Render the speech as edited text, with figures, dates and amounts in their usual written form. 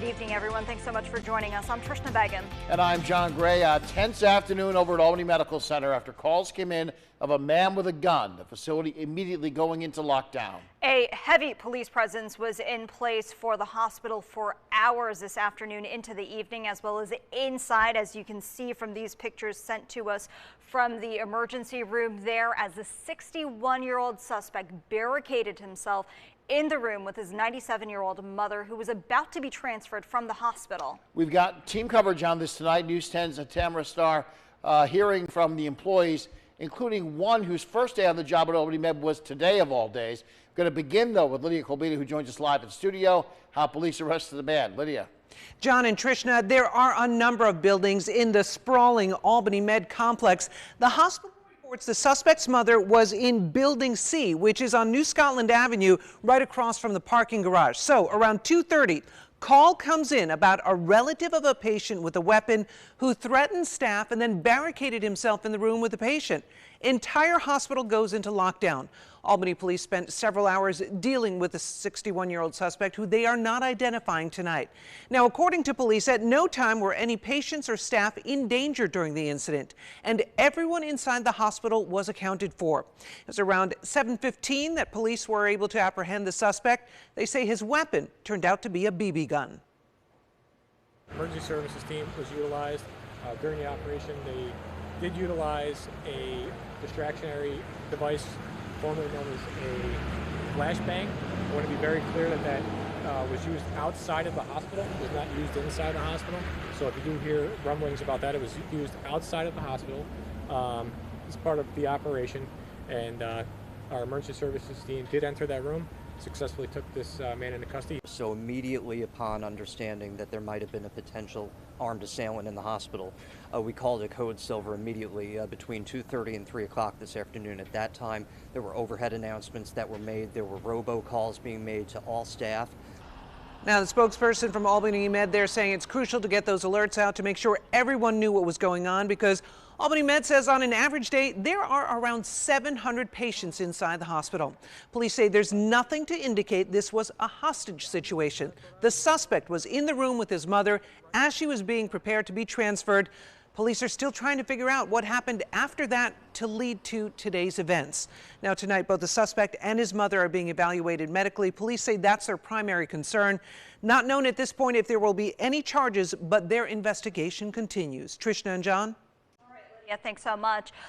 Good evening, everyone. Thanks so much for joining us. I'm Trishna Begum. And I'm John Gray. A tense afternoon over at Albany Medical Center after calls came in of a man with a gun. The facility immediately going into lockdown. A heavy police presence was in place for the hospital for hours this afternoon into the evening, as well as inside, as you can see from these pictures sent to us from the emergency room there, as the 61-year-old suspect barricaded himself in the room with his 97-year-old mother, who was about to be transferred from the hospital. We've got team coverage on this tonight. News 10's Tamara Starr hearing from the employees, including one whose first day on the job at Albany Med was today of all days. Going to begin, though, with Lydia Colbina, who joins us live in studio. How police arrested the man. Lydia. John and Trishna, there are a number of buildings in the sprawling Albany Med complex. The hospital reports the suspect's mother was in Building C, which is on New Scotland Avenue, right across from the parking garage. So around 2:30, call comes in about a relative of a patient with a weapon who threatened staff and then barricaded himself in the room with the patient. Entire hospital goes into lockdown. Albany police spent several hours dealing with the 61-year-old suspect, who they are not identifying tonight. Now, according to police, at no time were any patients or staff in danger during the incident, and everyone inside the hospital was accounted for. It was around 7:15 that police were able to apprehend the suspect. They say his weapon turned out to be a BB gun. Emergency services team was utilized during the operation. They did utilize a distractionary device, formerly known as a flashbang. I want to be very clear that that was used outside of the hospital. It was not used inside the hospital. So if you do hear rumblings about that, it was used outside of the hospital as part of the operation. And our emergency services team did enter that room, successfully took this man into custody. So immediately upon understanding that there might have been a potential armed assailant in the hospital, we called a code silver immediately between 2:30 and 3 o'clock this afternoon. At that time, there were overhead announcements that were made. There were robocalls being made to all staff. Now, the spokesperson from Albany Med, they're saying it's crucial to get those alerts out to make sure everyone knew what was going on, because Albany Med says on an average day, there are around 700 patients inside the hospital. Police say there's nothing to indicate this was a hostage situation. The suspect was in the room with his mother as she was being prepared to be transferred. Police are still trying to figure out what happened after that to lead to today's events. Now, tonight, both the suspect and his mother are being evaluated medically. Police say that's their primary concern. Not known at this point if there will be any charges, but their investigation continues. Trishna and John? All right, Lydia, thanks so much.